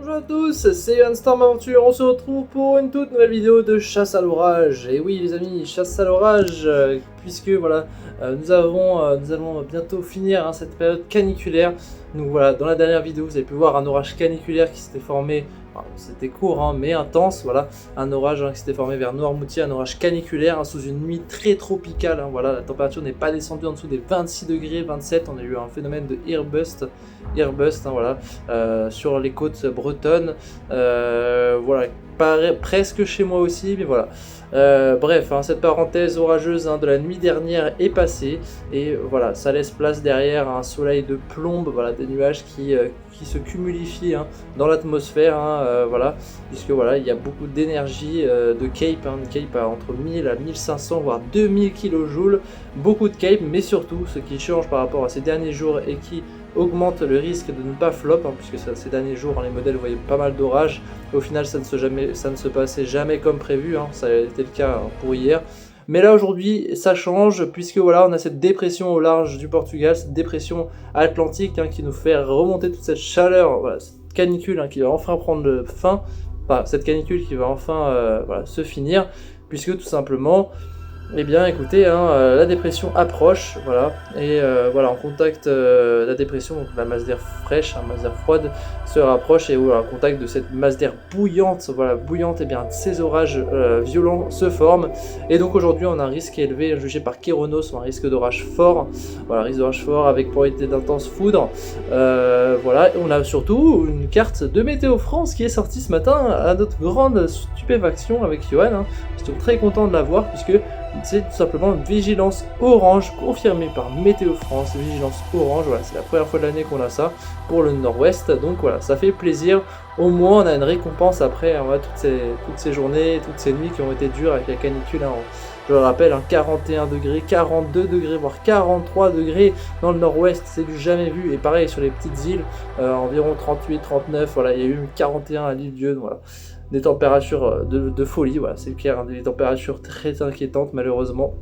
Bonjour à tous, c'est Storm Aventure, on se retrouve pour une toute nouvelle vidéo de chasse à l'orage. Et oui les amis, chasse à l'orage, puisque voilà, nous allons bientôt finir cette période caniculaire. Donc voilà, dans la dernière vidéo vous avez pu voir un orage caniculaire qui s'était formé, c'était court mais intense, voilà, un orage qui s'était formé vers Noirmoutier, un orage caniculaire sous une nuit très tropicale, voilà, la température n'est pas descendue en dessous des 26 degrés, 27, on a eu un phénomène de airburst, voilà, sur les côtes bretonnes, voilà, presque chez moi aussi, mais voilà. Bref, cette parenthèse orageuse de la nuit dernière est passée, et voilà, ça laisse place derrière à un soleil de plombe, voilà, des nuages qui se cumulifient dans l'atmosphère, voilà, puisque voilà, il y a beaucoup d'énergie de Cape, Cape à entre 1000 à 1500 voire 2000 kJ, beaucoup de Cape, mais surtout ce qui change par rapport à ces derniers jours et qui augmente le risque de ne pas flop, puisque ces derniers jours les modèles voyaient pas mal d'orages. Au final ça ne se passait jamais comme prévu, ça a été le cas pour hier. Mais là aujourd'hui ça change, puisque voilà, on a cette dépression au large du Portugal, cette dépression atlantique qui nous fait remonter toute cette chaleur, voilà, cette canicule qui va enfin prendre fin, cette canicule qui va enfin voilà, se finir, puisque tout simplement, eh bien écoutez, la dépression approche, voilà, et voilà, en contact, la dépression, donc la masse d'air fraîche, masse d'air froide, se rapproche, et voilà, en contact de cette masse d'air bouillante, voilà, bouillante, et bien ces orages violents se forment, et donc aujourd'hui on a un risque élevé, jugé par Kéronos, un risque d'orage fort, voilà, risque d'orage fort avec probabilité d'intense foudre, voilà, et on a surtout une carte de Météo France qui est sortie ce matin, à notre grande stupéfaction avec Johan, je suis très content de la voir, puisque c'est tout simplement une vigilance orange confirmée par Météo France, vigilance orange, voilà, c'est la première fois de l'année qu'on a ça pour le nord-ouest, donc voilà, ça fait plaisir, au moins on a une récompense après toutes ces journées, toutes ces nuits qui ont été dures avec la canicule, je le rappelle, 41 degrés, 42 degrés, voire 43 degrés dans le nord-ouest, c'est du jamais vu, et pareil sur les petites îles, environ 38, 39, voilà, il y a eu 41 à l'île Dieu, voilà. Des températures de folie, voilà, c'est clair, des températures très inquiétantes malheureusement.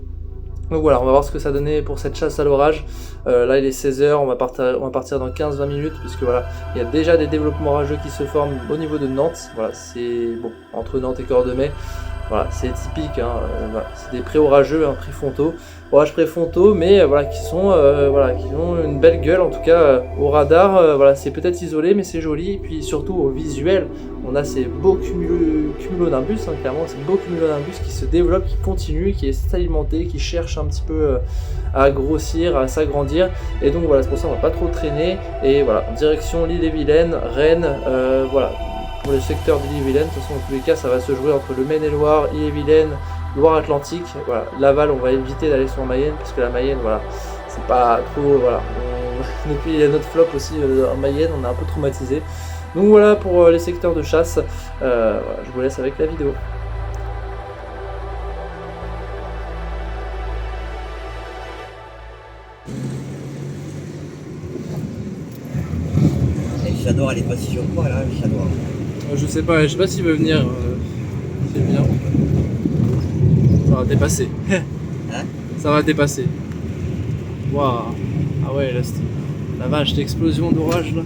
Donc voilà, on va voir ce que ça donnait pour cette chasse à l'orage. Là il est 16h, on va partir dans 15-20 minutes, puisque voilà, il y a déjà des développements orageux qui se forment au niveau de Nantes. Voilà, c'est bon, entre Nantes et Cordemais. Voilà, c'est typique, voilà, c'est des pré-orageux, pré-frontaux, orages pré-frontaux, mais voilà, qui ont une belle gueule, en tout cas au radar, voilà, c'est peut-être isolé, mais c'est joli, et puis surtout au visuel, on a ces beaux cumulonimbus, clairement, ces beaux cumulonimbus qui se développent, qui continuent, qui essaient d'alimenter, qui cherchent un petit peu à grossir, à s'agrandir, et donc voilà, c'est pour ça qu'on va pas trop traîner, et voilà, en direction l'Ille-et-Vilaine, Rennes, voilà. Pour le secteur de l'Ille-et-Vilaine, de toute façon, dans tous les cas, ça va se jouer entre le Maine-et-Loire, Ille-et-Vilaine, Loire-Atlantique. Voilà, Laval, on va éviter d'aller sur Mayenne, parce que la Mayenne, voilà, c'est pas trop, voilà. Depuis notre flop aussi en Mayenne, on est un peu traumatisé. Donc voilà pour les secteurs de chasse. Voilà, je vous laisse avec la vidéo. Le chat noir, elle est pas si sur quoi là, le chat noir? Je sais pas s'il veut venir. C'est bien. Ça va dépasser. Hein? Ça va dépasser. Waouh. Ah ouais, là, la vache, l'explosion d'orage là.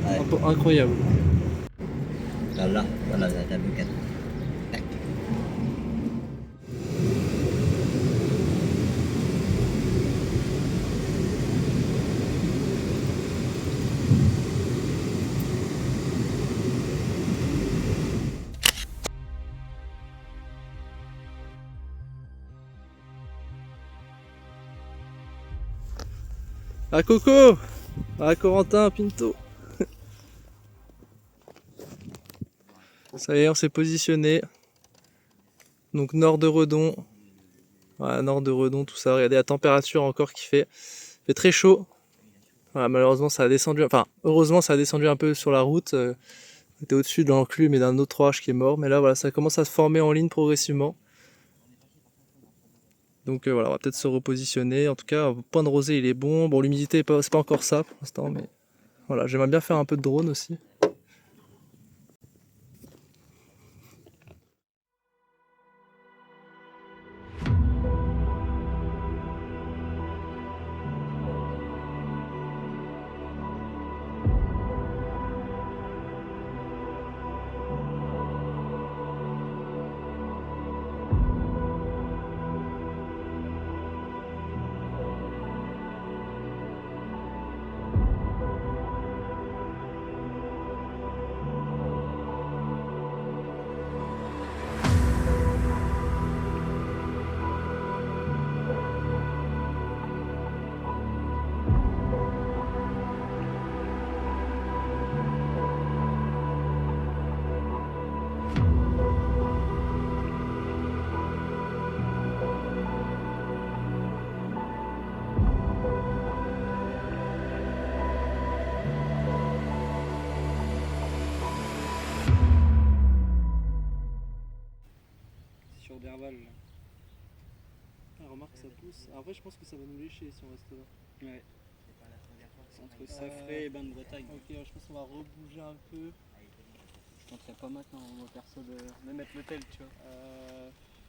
Ouais. Incroyable. Voilà, la boucane. Ah Coco! Ah Corentin, Pinto! Ça y est, on s'est positionné. Donc nord de Redon. Voilà, nord de Redon, tout ça. Regardez la température encore qui fait très chaud. Voilà, malheureusement ça a descendu, enfin heureusement ça a descendu un peu sur la route. On était au-dessus de l'enclume et d'un autre orage qui est mort. Mais là voilà, ça commence à se former en ligne progressivement. Donc voilà, on va peut-être se repositionner. En tout cas, le point de rosée il est bon. Bon, l'humidité c'est pas encore ça pour l'instant, mais voilà, j'aimerais bien faire un peu de drone aussi. ça pousse. Après, je pense que ça va nous lécher si on reste là. Ouais. Entre Safré et Bain de Bretagne. Ok, je pense qu'on va rebouger un peu. Je tenterais pas maintenant, moi perso, de mettre l'hôtel, tu vois.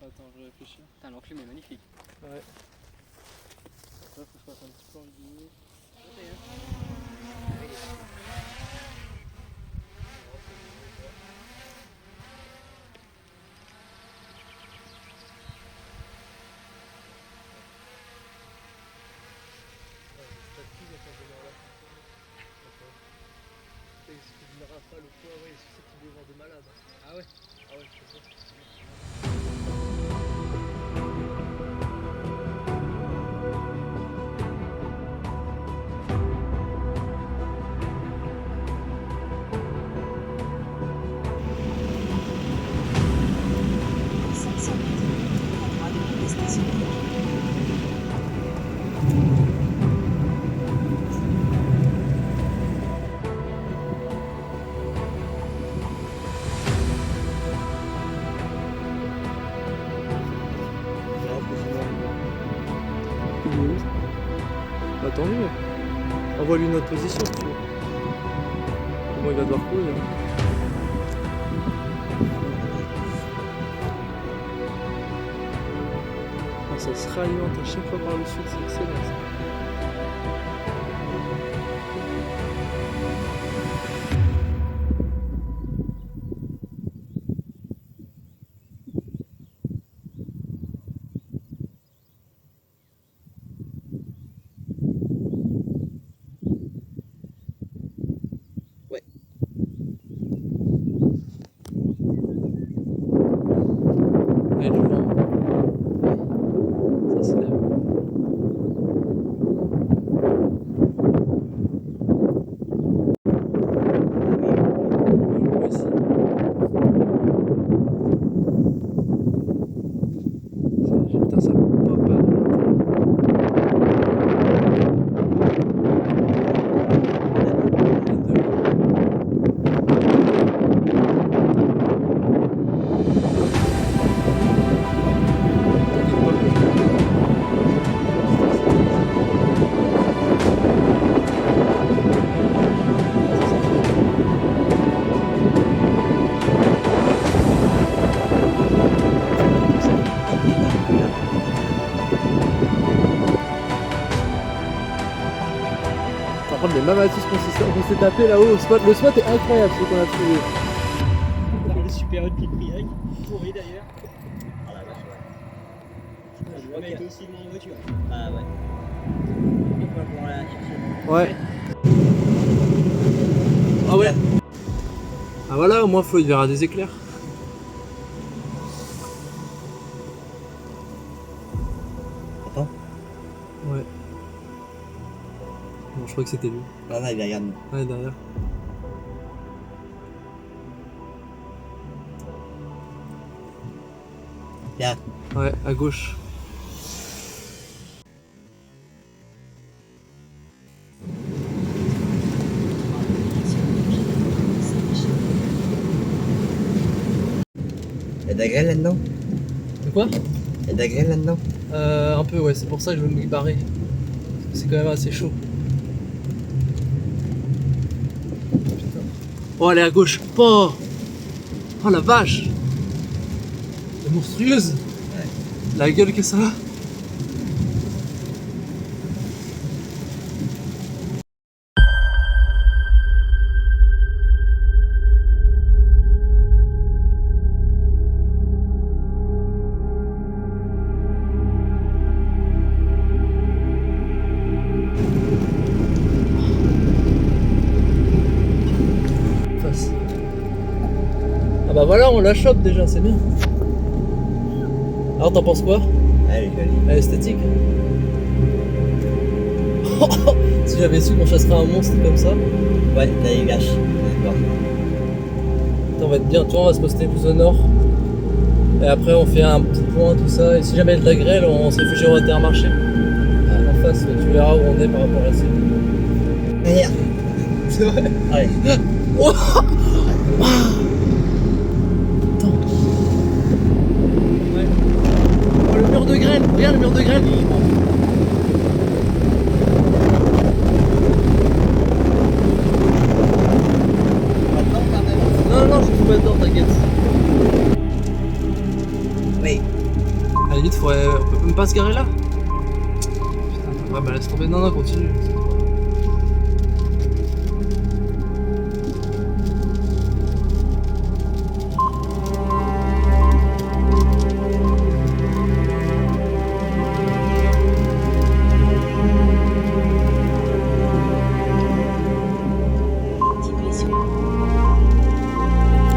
Attends, je vais réfléchir. Putain, l'enclume est magnifique. Ouais. Là, faut que je fasse un petit plan vidéo. Le rafale au poids, ouais, c'est susceptible de malade. Ah ouais? Ah ouais, je te jure. Bah tant mieux. Envoie-lui notre position si tu veux. Bon, il va devoir courir. Ah, ça se réalimente à chaque fois par le sud, c'est excellent ça. Il y a du vent. Ça se lève. Moi aussi. Putain, ça pop à Par contre, les mamatus qu'on s'est tapé là-haut, le spot est incroyable ce qu'on a trouvé. Dans le super haut de Pipriac, pourri d'ailleurs. Ah la vache, ouais. Je jamais été aussi loin en voiture. Ah ouais. Et quoi pour la chercher? Ouais. Ah ouais. Ah voilà, au moins Flo il verra des éclairs. Attends. Ouais. Bon, je crois que c'était lui. Là, il est derrière nous. Ouais, derrière. Tiens. Ouais, à gauche. Il y a de la grêle là-dedans? De quoi? Il y a de la grêle là-dedans? Un peu, ouais, c'est pour ça que je veux me barrer. C'est quand même assez chaud. Putain. Oh, elle est à gauche. Oh, oh la vache! Elle est monstrueuse! Ouais. La gueule que ça a! Ah bah voilà, on la chope déjà, c'est bien. Alors t'en penses quoi? Elle est jolie. Elle est esthétique. Si j'avais su qu'on chasserait un monstre comme ça. Ouais, là il gâche. D'accord. On va être bien, tu vois, on va se poster plus au nord. Et après on fait un petit point, tout ça. Et si jamais il y a de la grêle, on se réfugie au Intermarché. En face, tu verras où on est par rapport à la cible. Derrière. C'est vrai. Allez. Oh Attends. Ouais. Oh, le mur de grêle, regarde le mur de 50 degrés. Non, non, je fous pas dedans, t'inquiète. Oui. À la limite, on peut même pas se garer là. Putain, ouais, bah laisse tomber. Non, non, continue.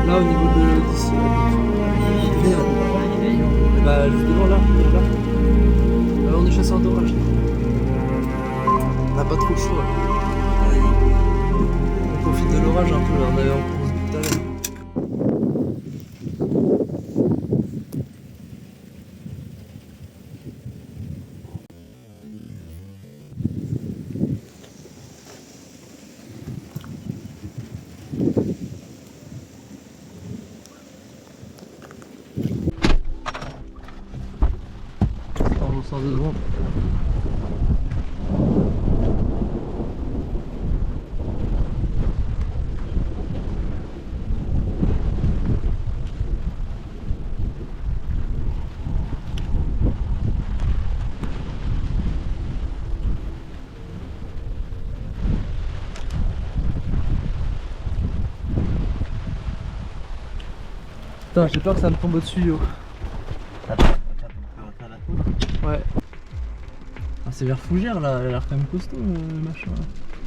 Là, au niveau de d'ici. Bah, juste devant là, là. On est chasseur d'orage. On n'a pas trop le choix. On profite de l'orage un peu là, on avait en course tout à l'heure. On sort de devant. Putain, j'ai peur que ça me tombe au-dessus, yo. Ouais. Ah, c'est vers Fougères là, elle a l'air quand même costaud le machin.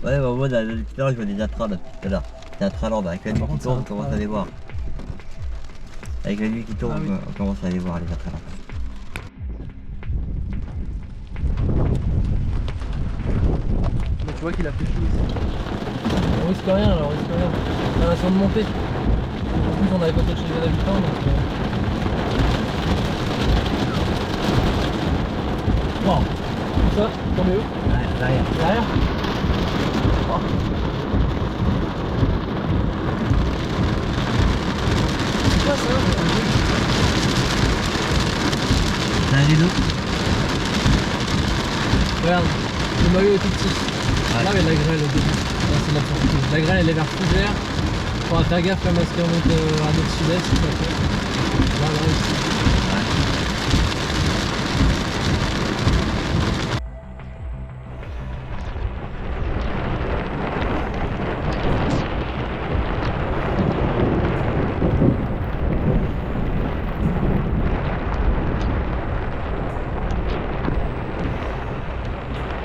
Ouais, bah moi, tout à l'heure, je vois des attrales tout à l'heure. Des attrales là, avec la nuit qui tourne, on commence à les voir. Avec la nuit qui tourne, Ah oui. on commence à les voir, les attrales. Mais tu vois qu'il a fait chaud ici. On risque rien là, on risque rien. On a l'impression de monter. En plus on est à côté de chez les habitants donc... Wow. Où ça? T'en es où? Derrière. Derrière? Wow. C'est quoi ça? T'as un rideau? Regarde, le maillot est tout petit. Ouais. Là mais la grêle au début. Là, c'est la sortie. La grêle elle est vers Fougères. Faudra faire gaffe quand même à ce qu'elle remonte à notre sud-est. Là, ici.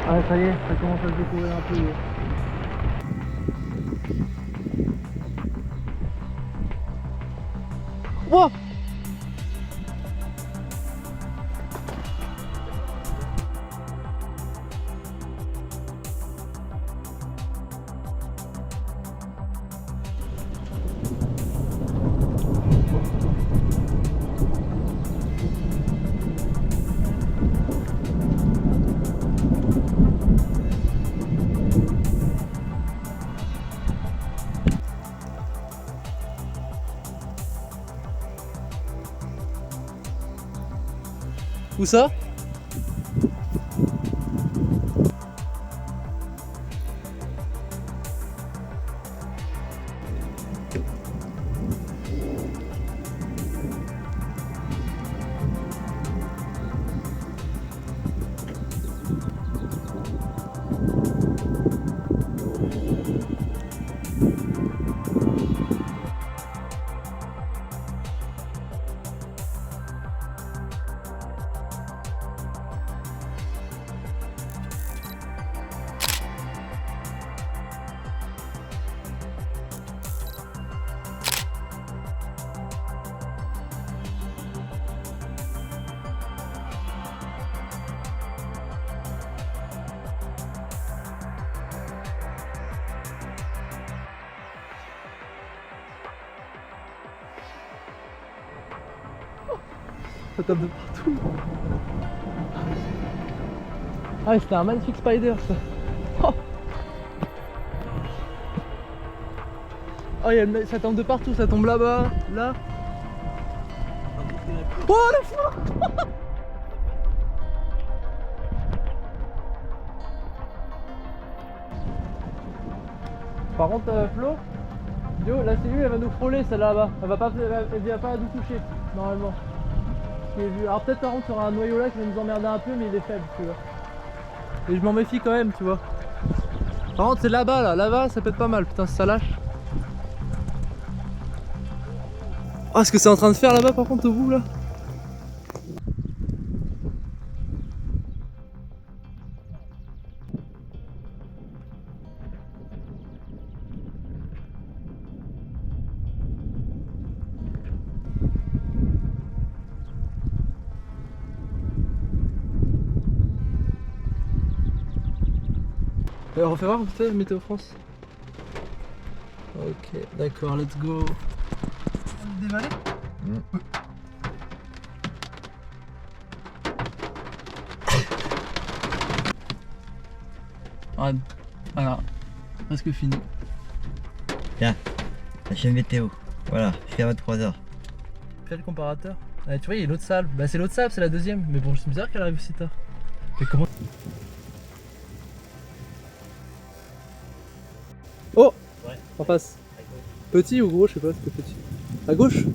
Ouais, ça y est, ça commence à se découvrir un peu. Wow! Où ça? Ça tape de partout. Ah, c'était un magnifique spider ça. Oh, oh ça tombe de partout, ça tombe là-bas, là. Oh la fois. Par contre, Flo, Yo, la cellule elle va nous frôler celle-là là-bas. Elle va pas nous toucher, normalement. Ce qui est vu. Alors peut-être par contre il y aura un noyau là qui va nous emmerder un peu, mais il est faible, tu vois. Et je m'en méfie quand même, tu vois. Par contre c'est là-bas là-bas ça peut être pas mal, putain si ça lâche. Oh, ce que c'est en train de faire là-bas par contre au bout là. On refait voir peut-être Météo France. Ok, d'accord, let's go. Dévaler Voilà, presque fini. Tiens, la chaîne météo. Voilà, jusqu'à 23h. Quel comparateur? Ah, tu vois, il y a l'autre salle. Bah, c'est l'autre salle, c'est la deuxième. Mais bon, c'est bizarre qu'elle arrive aussi tard. Mais comment? Oh! Ouais. En face. Petit ou gros, je sais pas, c'était petit. À gauche?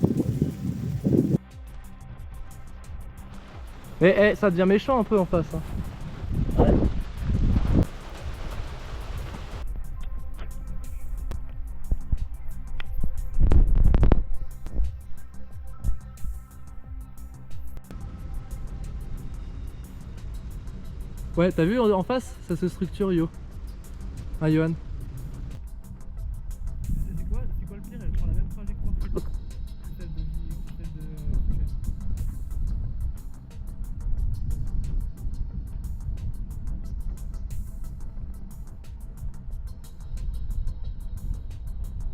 Mais ça devient méchant un peu en face. Hein. Ouais. Ouais, t'as vu en face, ça se structure Yo. Ah, Johan. C'est quoi le pire? Elle prend la même trajectoire que celle de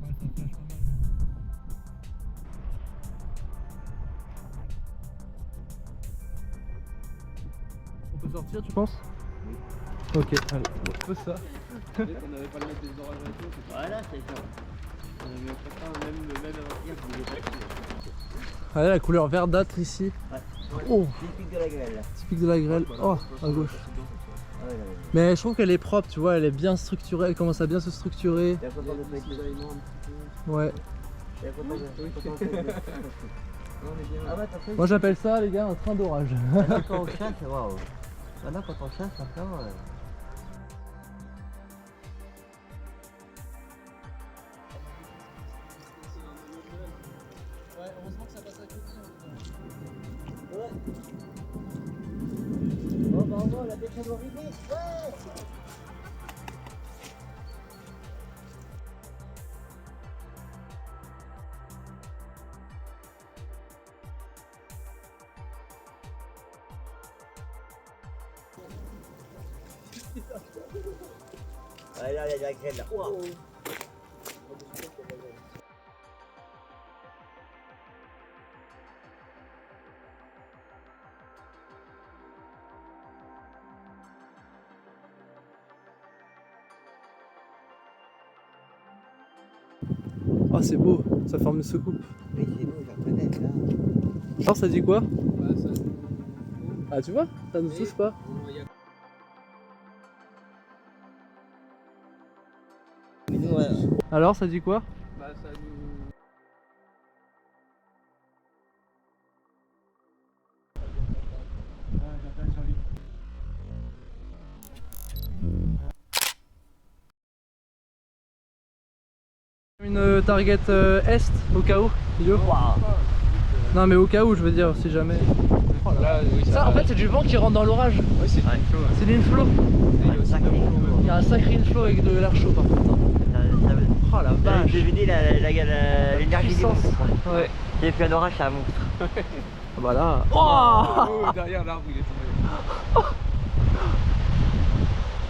Ouais, ça flash pas mal. On peut sortir, tu penses? Oui. Ok, allez, on fait ça. On n'avait pas le mettre des orages et tout. Voilà, c'est ça. On avait pas même avant-hier, vous voulez pas dessus. Allez, la couleur verdâtre ici. Ouais. Oh, Typique de la grêle. typique de la grêle. Oh, à gauche. Ah ouais, là, là. Mais je trouve qu'elle est propre, tu vois, elle est bien structurée, elle commence à bien se structurer. T'es content de faire ça? Ouais. T'es content de faire ça? Ah ouais, t'as fait. Moi j'appelle ça, les gars, un train d'orage. Maintenant, quand on chasse, waouh. Maintenant, quand on chasse, maintenant. Ouais, heureusement que ça passe à côté. Ouais. Oh, bah, on voit la défavorisée. Ouais. Ouais, là, il y a de la grêle là. Wow. Oh, c'est beau, ça forme une soucoupe. Oui, c'est beau, je reconnais là. Alors, ça dit quoi? Bah, ça. Ah, tu vois, ça ne touche pas. Ouais. Alors, ça dit quoi? Bah, ça nous. J'appelle Jean-Luc. Une target est au cas où, Yo. Wow. Non mais au cas où je veux dire si jamais. Oh là, oui, Ça en fait c'est du vent qui rentre dans l'orage. Ouais, c'est Ouais. chaud. C'est l'inflow. Il y a aussi de l'eau. Il y a un sacré inflow avec de l'air chaud par contre. Oh la vache. Devinez l'énergie du Puissance. monstre. Ouais. J'ai fait un orage, c'est un monstre. Voilà. Oh, Oh, derrière l'arbre, il est tombé.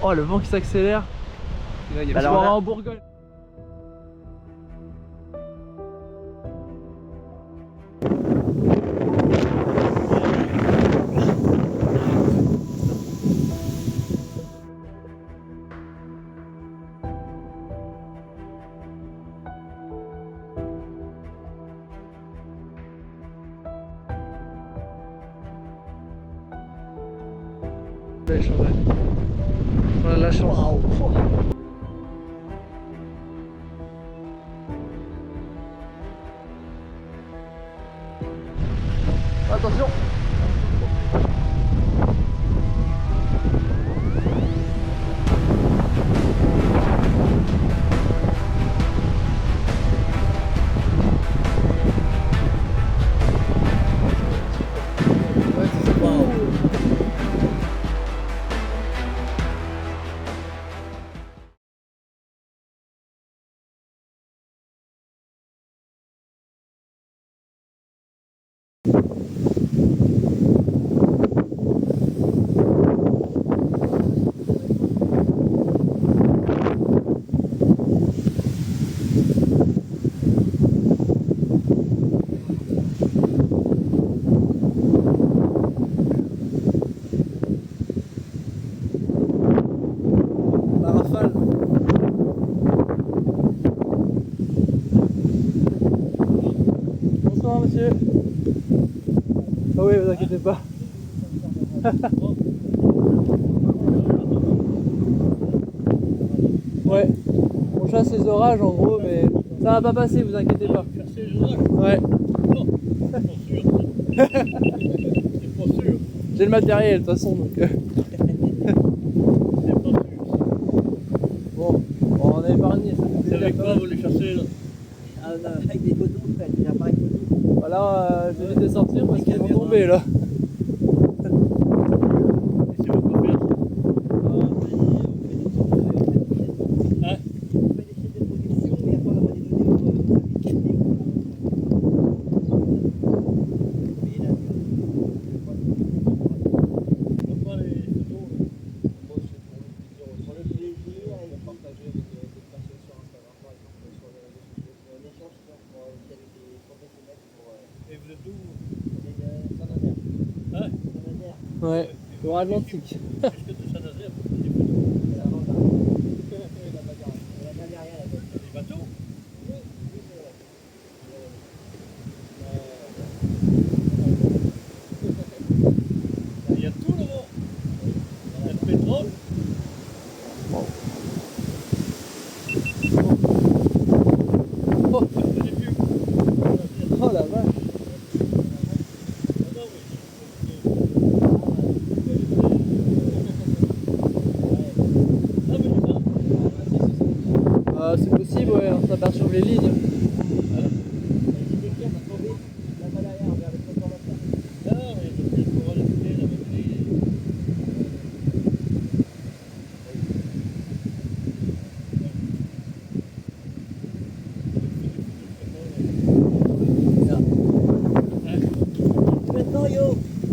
oh le vent qui s'accélère. Là, il y a Tu Alors, vas là- en Bourgogne. Belle chandelle. Voilà la chance. La rafale. Bonsoir monsieur. Ah oui, vous inquiétez pas. Ouais, on chasse les orages en gros, mais ça va pas passer, vous inquiétez pas. Ouais. J'ai le matériel de toute façon donc. Bon, on a épargné, ça fait C'est plaisir. avec quoi vous les chassez là? Avec des photos, des appareils photos. Voilà, je vais les sortir parce qu'ils vont tomber là. Et c'est vous quoi faire? Hein? On fait des chaînes de production et après on envoie des données aux On prend les photos. pour le plaisir et partager avec des personnes sur Instagram, par exemple, sur les réseaux sociaux. On échange pour avec des professionnels pour Et vous êtes où? les Santander. Hein? Santander. Ouais, pour Atlantique. Qu'est-ce que tu sais nager pour faire des photos? La Bavaria, là-bas. Des bateaux? Il y a tout là-bas. Il y a le pétrole. Oh, Il y a des pubs. oh la vache. C'est possible, ouais, ça perturbe les lignes.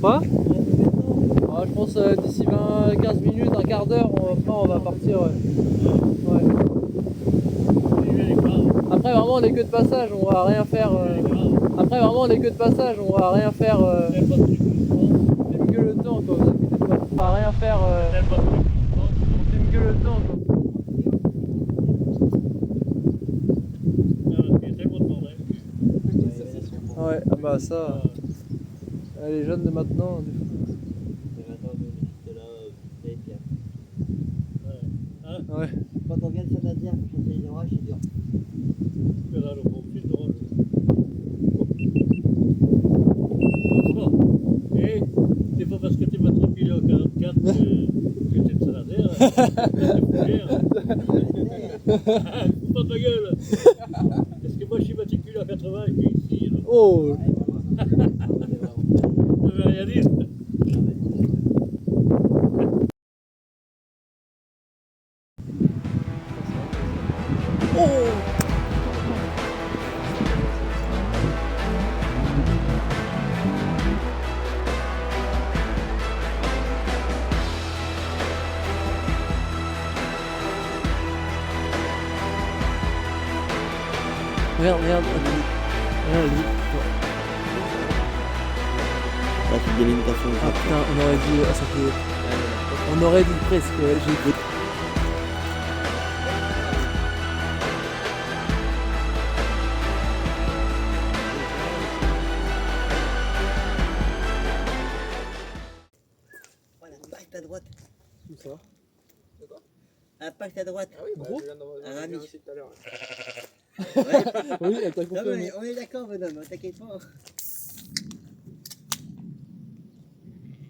Quoi? Je pense d'ici 15 minutes, un quart d'heure, on va partir. Ouais. Ouais. Après vraiment on est que de passage, on va rien faire. Après vraiment on est que de passage, on va rien faire. Filme que le temps quoi, vous inquiétez pas. On va rien faire. On filme que le temps quoi. Ouais, ah bah ça. Les jeunes de maintenant. Ouais. Quand on regarde Santander pour chasser les orages, c'est dur. Et c'est pas parce que tu matriculé en 44 que tu es de Santander. Fous pas ta gueule. Parce que moi je suis matriculé en 80 et puis ici. Oh. Ça veut rien dire. Regarde, regarde. Regarde lui. Là, c'est une délimitation. Ah putain, on aurait dit. Ah, ça fait. On aurait dit presque. J'ai cru. Voilà, impact à droite. Tout ça. Impact à droite. Ah oui, bah, Gros. je viens d'en Un ami. aussi tout à l'heure. Oui, elle t'a Non, confirmé. mais on est d'accord, bonhomme, t'inquiète pas.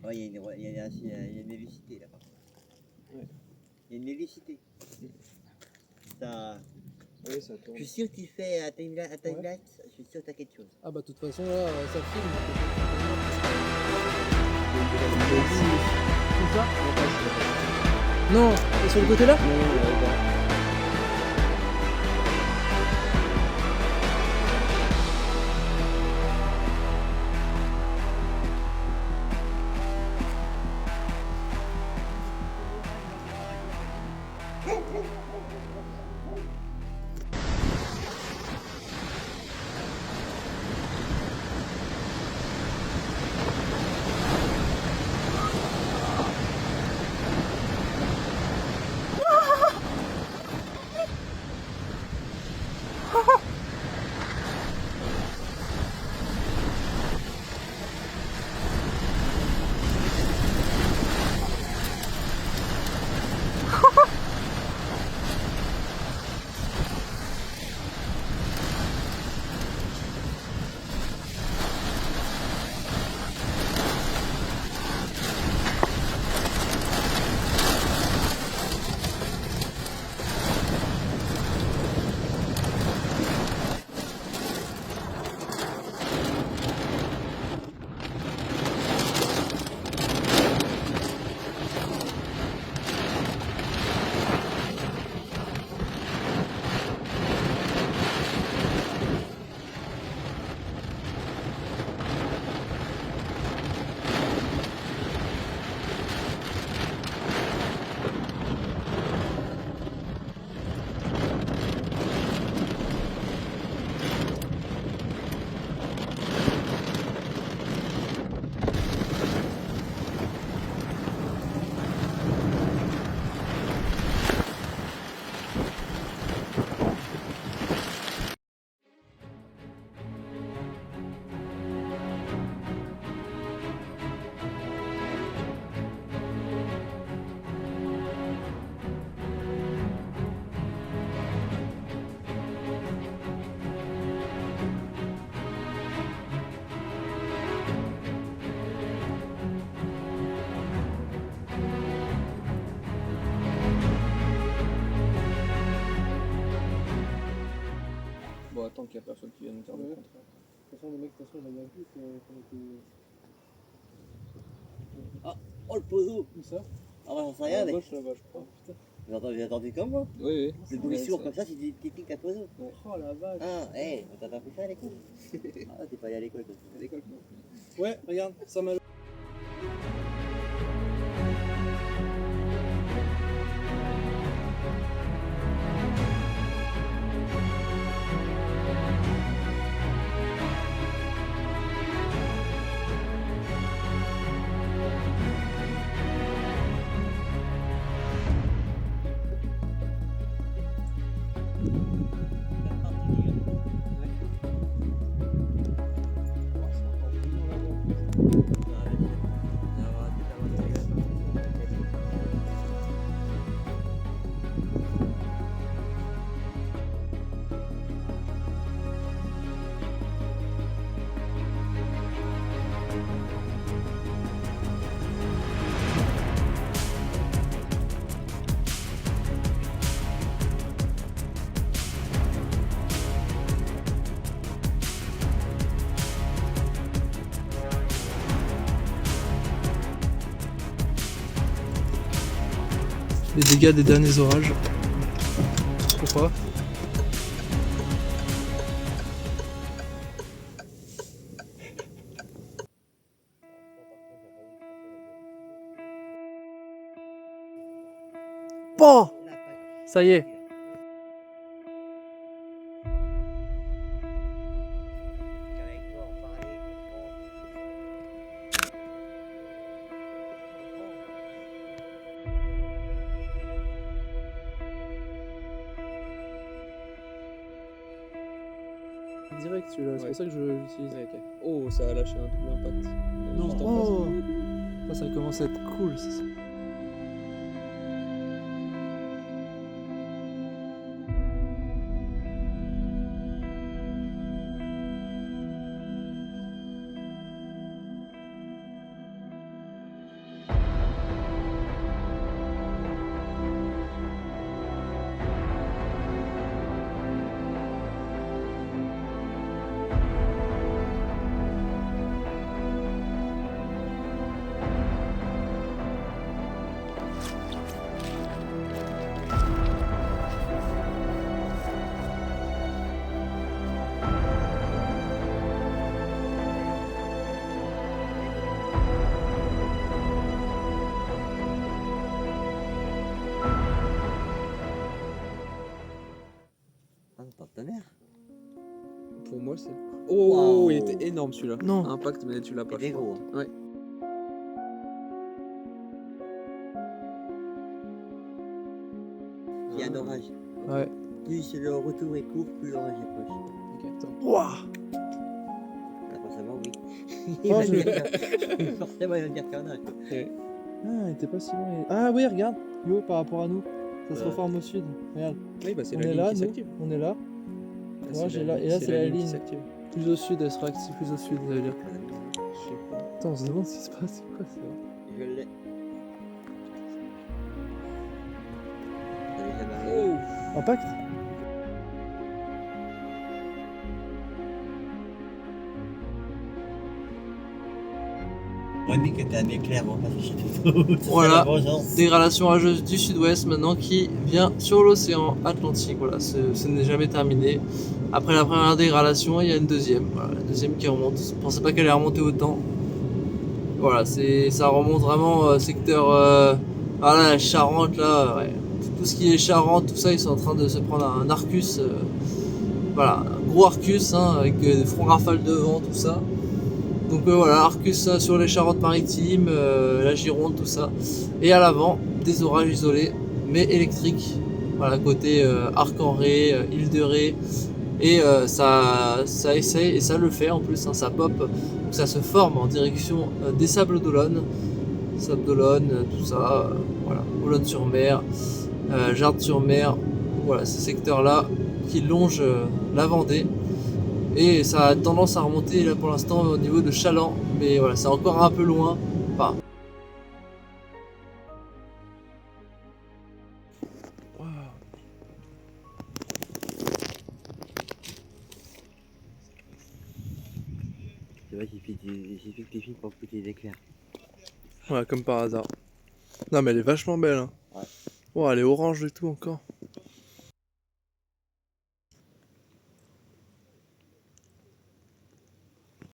Oh, il y a une hélicité là-bas. Ouais. Il y a une hélicité. Ça... Oui, ça tourne. Je suis sûr que tu fais un timelapse, je suis sûr que t'as quelque chose. Ah bah de toute façon là, ça filme. Tout ça? Non, c'est sur le côté là? Bon, attends qu'il y a personne qui vienne nous dire le contraire. De toute façon, le mec, de toute façon, il a bien vu qu'on était. Ah, oh le pozo. Où ça? Ah bah j'en sais À rien, la mec. gauche là-bas, je crois. Putain. J'ai entendu comme moi. Oui, oui. C'est le bruit sourd comme ça, c'est typique à pozo. Oh la vache. Ah, hé, t'as pas appris ça à l'école? Ah, t'es pas allé à l'école, toi. À l'école. Ouais, regarde, ça m'a. Les dégâts des derniers orages. Pourquoi? Bon, ça y est. Direct celui-là, c'est pour ça que je l'utilise. Ok. Oh, ça a lâché un double impact. Non, Juste en face. oh ça commence à être cool. Ça. Pour moi, c'est. Oh, Wow. il était énorme celui-là. Non. Impact, mais tu l'as pas. C'était je crois. gros. Ouais. Il y a un orage. Ouais. Plus le retour est court, plus l'orage est proche. Ok, attends. Ouah. Ah, forcément, oui. Oh, Il va je- dire que- forcément, il va dire qu'il y en a. quoi. Ah, il était pas si loin. Ah oui, regarde, Yo, par rapport à nous, ça se Ouais. reforme au sud. Regarde, Oui, bah c'est on la est ligne là, qui nous, s'active. on est là. Là, Moi, c'est j'ai la là, et là, c'est la ligne. qui s'active. Plus au sud, elle sera active plus au sud, ça veut dire. Je sais pas. Attends, on se demande ce qui se passe, c'est quoi ça? Je l'ai. Ça m'est jamais arrivé. Oh. Impact? On dit que t'as un éclair, bon, parce que c'est tout. Voilà. C'est la vengeance. Dégradation orageuse du sud-ouest maintenant qui vient sur l'océan Atlantique. Voilà, ce n'est jamais terminé. Après la première dégradation, il y a une deuxième. Voilà, la deuxième qui remonte. Je ne pensais pas qu'elle allait remonter autant. Voilà, ça remonte vraiment secteur. Voilà, la Charente là. Ouais. Tout ce qui est Charente, tout ça, ils sont en train de se prendre un Arcus. Voilà, un gros Arcus hein, avec des fronts rafales de vent, tout ça. Donc voilà, Arcus sur les Charentes-Maritimes, la Gironde, tout ça. Et à l'avant, des orages isolés, mais électriques. Voilà, côté Arc-en-Ré, Île-de-Ré. Et ça essaye, et ça le fait en plus, hein, ça pop. Donc ça se forme en direction des Sables d'Olonne. Sables d'Olonne, tout ça. Voilà, Olonne-sur-Mer, Jard-sur-Mer. Voilà, ce secteur-là qui longe la Vendée. Et ça a tendance à remonter là pour l'instant au niveau de Chaland, mais voilà, c'est encore un peu loin. Enfin. C'est vrai, il suffit que tu filmes pour que tu éclairs. Ouais, comme par hasard. Non, mais elle est vachement belle. Hein. Ouais. Oh, elle est orange et tout encore.